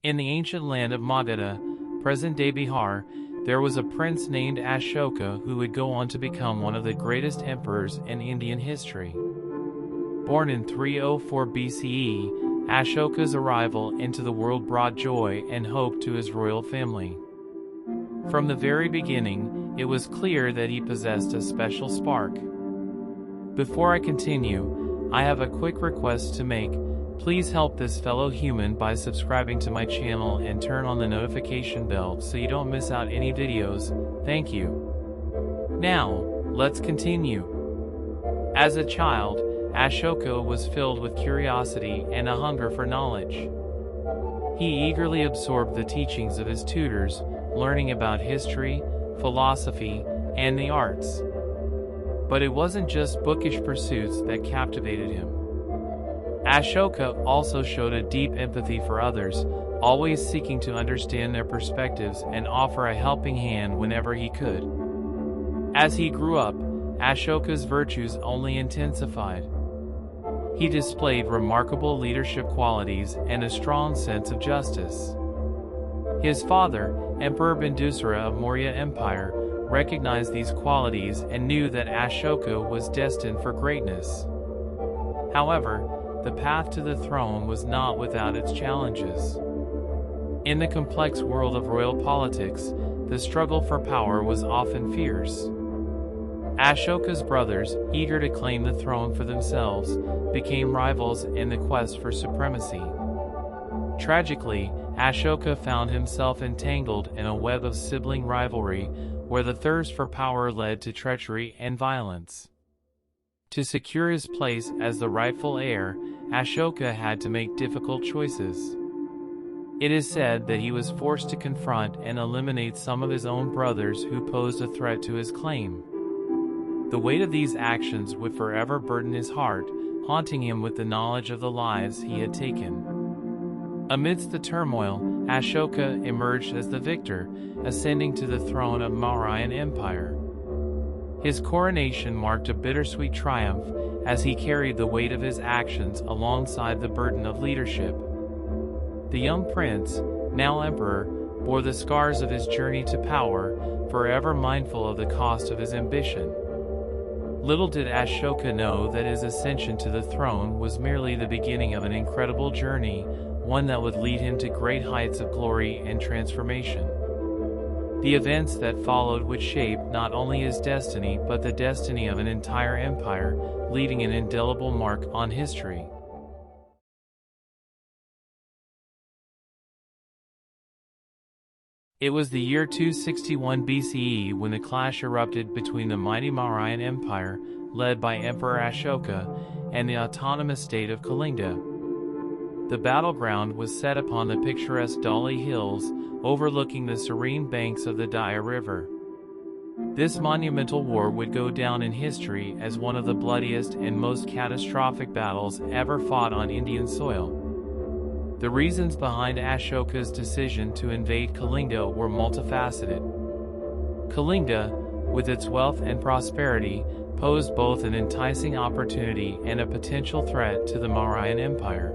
In the ancient land of Magadha, present-day Bihar, there was a prince named Ashoka who would go on to become one of the greatest emperors in Indian history. Born in 304 BCE, Ashoka's arrival into the world brought joy and hope to his royal family. From the very beginning, it was clear that he possessed a special spark. Before I continue, I have a quick request to make. Please help this fellow human by subscribing to my channel and turn on the notification bell so you don't miss out any videos. Thank you. Now, let's continue. As a child, Ashoka was filled with curiosity and a hunger for knowledge. He eagerly absorbed the teachings of his tutors, learning about history, philosophy, and the arts. But it wasn't just bookish pursuits that captivated him. Ashoka also showed a deep empathy for others, always seeking to understand their perspectives and offer a helping hand whenever he could. As he grew up, Ashoka's virtues only intensified. He displayed remarkable leadership qualities and a strong sense of justice. His father, Emperor Bindusara of Mauryan Empire, recognized these qualities and knew that Ashoka was destined for greatness. However, the path to the throne was not without its challenges. In the complex world of royal politics, the struggle for power was often fierce. Ashoka's brothers, eager to claim the throne for themselves, became rivals in the quest for supremacy. Tragically, Ashoka found himself entangled in a web of sibling rivalry where the thirst for power led to treachery and violence. To secure his place as the rightful heir, Ashoka had to make difficult choices. It is said that he was forced to confront and eliminate some of his own brothers who posed a threat to his claim. The weight of these actions would forever burden his heart, haunting him with the knowledge of the lives he had taken. Amidst the turmoil, Ashoka emerged as the victor, ascending to the throne of Mauryan Empire. His coronation marked a bittersweet triumph as he carried the weight of his actions alongside the burden of leadership. The young prince, now emperor, bore the scars of his journey to power, forever mindful of the cost of his ambition. Little did Ashoka know that his ascension to the throne was merely the beginning of an incredible journey, one that would lead him to great heights of glory and transformation. The events that followed would shape not only his destiny but the destiny of an entire empire, leaving an indelible mark on history. It was the year 261 BCE when the clash erupted between the mighty Mauryan Empire, led by Emperor Ashoka, and the autonomous state of Kalinga. The battleground was set upon the picturesque Dali Hills, overlooking the serene banks of the Daya River. This monumental war would go down in history as one of the bloodiest and most catastrophic battles ever fought on Indian soil. The reasons behind Ashoka's decision to invade Kalinga were multifaceted. Kalinga, with its wealth and prosperity, posed both an enticing opportunity and a potential threat to the Mauryan Empire.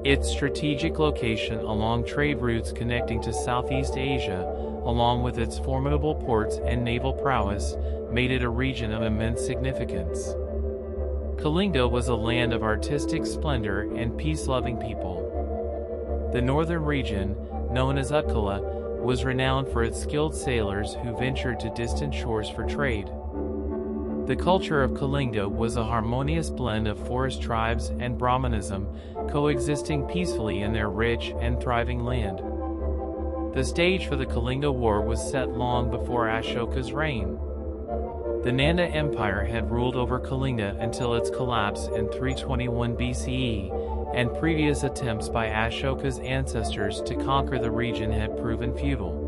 Its strategic location along trade routes connecting to Southeast Asia, along with its formidable ports and naval prowess, made it a region of immense significance. Kalinga was a land of artistic splendor and peace-loving people. The northern region, known as Utkala, was renowned for its skilled sailors who ventured to distant shores for trade. The culture of Kalinga was a harmonious blend of forest tribes and Brahmanism, coexisting peacefully in their rich and thriving land. The stage for the Kalinga War was set long before Ashoka's reign. The Nanda Empire had ruled over Kalinga until its collapse in 321 BCE, and previous attempts by Ashoka's ancestors to conquer the region had proven futile.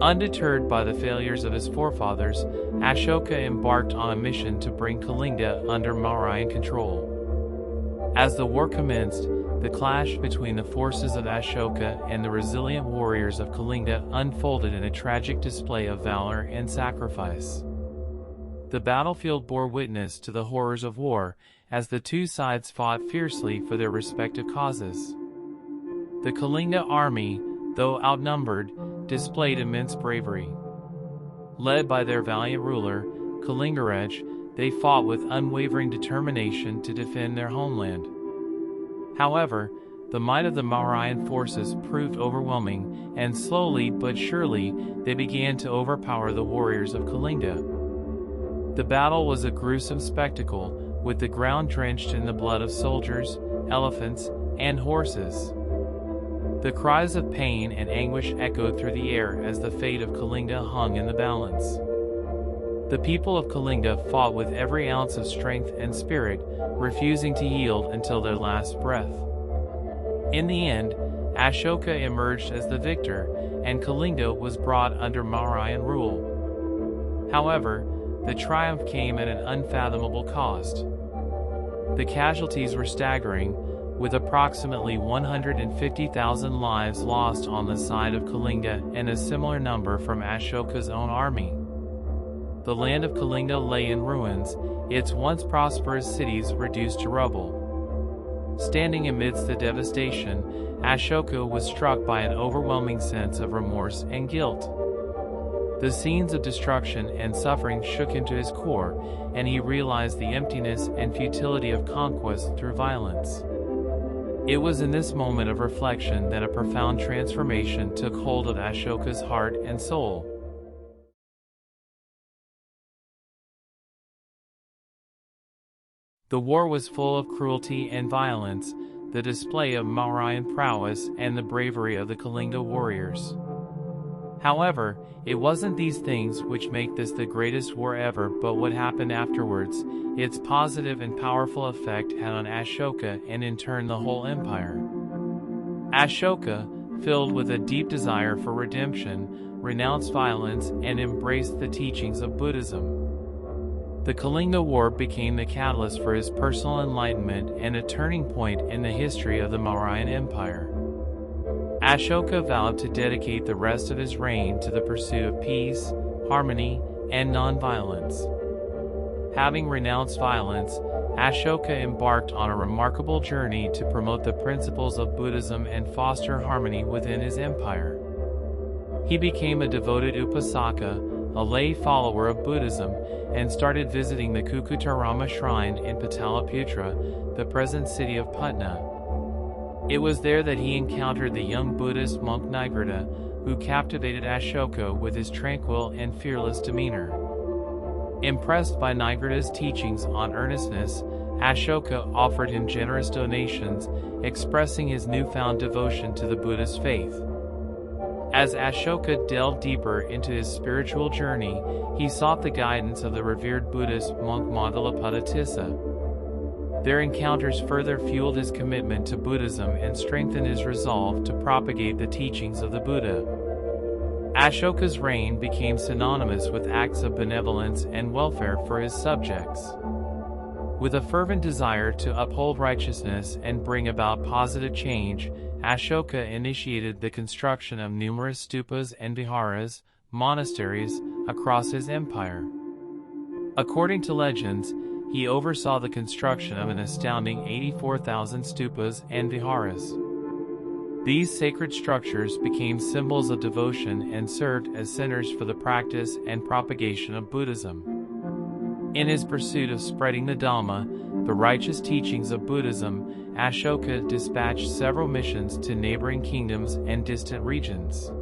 Undeterred by the failures of his forefathers, Ashoka embarked on a mission to bring Kalinga under Mauryan control. As the war commenced, the clash between the forces of Ashoka and the resilient warriors of Kalinga unfolded in a tragic display of valor and sacrifice. The battlefield bore witness to the horrors of war, as the two sides fought fiercely for their respective causes. The Kalinga army, though outnumbered, displayed immense bravery. Led by their valiant ruler, Kalingaraj, they fought with unwavering determination to defend their homeland. However, the might of the Mauryan forces proved overwhelming, and slowly but surely they began to overpower the warriors of Kalinga. The battle was a gruesome spectacle, with the ground drenched in the blood of soldiers, elephants, and horses. The cries of pain and anguish echoed through the air as the fate of Kalinga hung in the balance. The people of Kalinga fought with every ounce of strength and spirit, refusing to yield until their last breath. In the end, Ashoka emerged as the victor, and Kalinga was brought under Mauryan rule. However, the triumph came at an unfathomable cost. The casualties were staggering, with approximately 150,000 lives lost on the side of Kalinga and a similar number from Ashoka's own army. The land of Kalinga lay in ruins, its once prosperous cities reduced to rubble. Standing amidst the devastation, Ashoka was struck by an overwhelming sense of remorse and guilt. The scenes of destruction and suffering shook him to his core, and he realized the emptiness and futility of conquest through violence. It was in this moment of reflection that a profound transformation took hold of Ashoka's heart and soul. The war was full of cruelty and violence, the display of Mauryan prowess and the bravery of the Kalinga warriors. However, it wasn't these things which make this the greatest war ever, but what happened afterwards, its positive and powerful effect had on Ashoka and in turn the whole empire. Ashoka, filled with a deep desire for redemption, renounced violence and embraced the teachings of Buddhism. The Kalinga War became the catalyst for his personal enlightenment and a turning point in the history of the Mauryan Empire. Ashoka vowed to dedicate the rest of his reign to the pursuit of peace, harmony, and non-violence. Having renounced violence, Ashoka embarked on a remarkable journey to promote the principles of Buddhism and foster harmony within his empire. He became a devoted upasaka, a lay follower of Buddhism, and started visiting the Kukutarama shrine in Pataliputra, the present city of Patna. It was there that he encountered the young Buddhist monk Nigrata, who captivated Ashoka with his tranquil and fearless demeanor. Impressed by Nigrata's teachings on earnestness, Ashoka offered him generous donations, expressing his newfound devotion to the Buddhist faith. As Ashoka delved deeper into his spiritual journey, he sought the guidance of the revered Buddhist monk Madalapadatissa. Their encounters further fueled his commitment to Buddhism and strengthened his resolve to propagate the teachings of the Buddha. Ashoka's reign became synonymous with acts of benevolence and welfare for his subjects. With a fervent desire to uphold righteousness and bring about positive change, Ashoka initiated the construction of numerous stupas and viharas, monasteries, across his empire. According to legends, he oversaw the construction of an astounding 84,000 stupas and viharas. These sacred structures became symbols of devotion and served as centers for the practice and propagation of Buddhism. In his pursuit of spreading the Dhamma, the righteous teachings of Buddhism, Ashoka dispatched several missions to neighboring kingdoms and distant regions.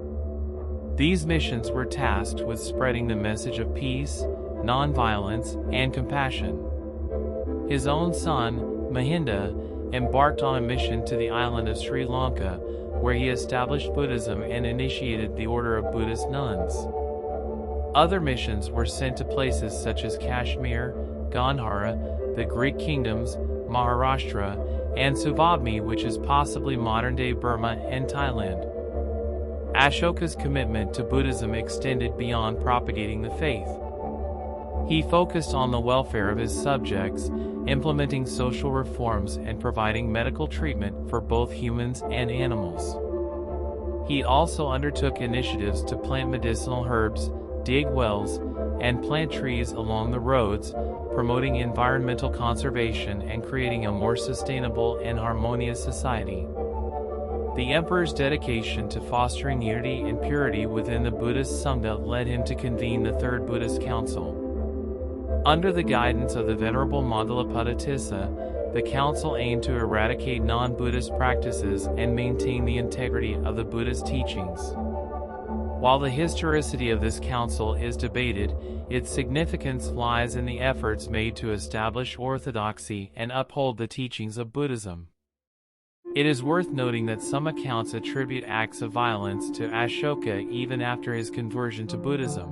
These missions were tasked with spreading the message of peace, non-violence, and compassion. His own son, Mahinda, embarked on a mission to the island of Sri Lanka, where he established Buddhism and initiated the order of Buddhist nuns. Other missions were sent to places such as Kashmir, Gandhara, the Greek kingdoms, Maharashtra, and Suvabmi, which is possibly modern-day Burma and Thailand. Ashoka's commitment to Buddhism extended beyond propagating the faith. He focused on the welfare of his subjects, implementing social reforms and providing medical treatment for both humans and animals. He also undertook initiatives to plant medicinal herbs, dig wells, and plant trees along the roads, promoting environmental conservation and creating a more sustainable and harmonious society. The emperor's dedication to fostering unity and purity within the Buddhist Sangha led him to convene the Third Buddhist Council. Under the guidance of the Venerable Madalapada Tissa, the council aimed to eradicate non-Buddhist practices and maintain the integrity of the Buddha's teachings. While the historicity of this council is debated, its significance lies in the efforts made to establish orthodoxy and uphold the teachings of Buddhism. It is worth noting that some accounts attribute acts of violence to Ashoka even after his conversion to Buddhism.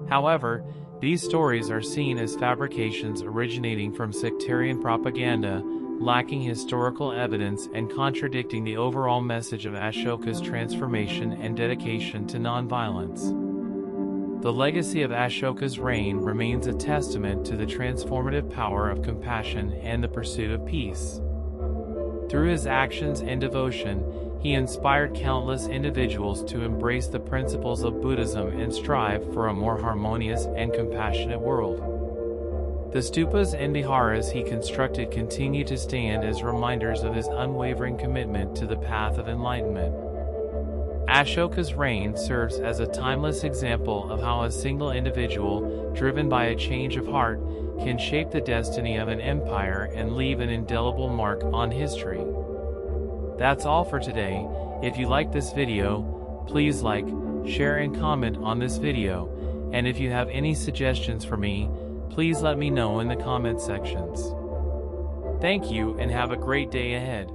However, these stories are seen as fabrications originating from sectarian propaganda, lacking historical evidence and contradicting the overall message of Ashoka's transformation and dedication to nonviolence. The legacy of Ashoka's reign remains a testament to the transformative power of compassion and the pursuit of peace. Through his actions and devotion, he inspired countless individuals to embrace the principles of Buddhism and strive for a more harmonious and compassionate world. The stupas and viharas he constructed continue to stand as reminders of his unwavering commitment to the path of enlightenment. Ashoka's reign serves as a timeless example of how a single individual, driven by a change of heart, can shape the destiny of an empire and leave an indelible mark on history. That's all for today. If you like this video, please like, share and comment on this video, and if you have any suggestions for me, please let me know in the comment sections. Thank you and have a great day ahead.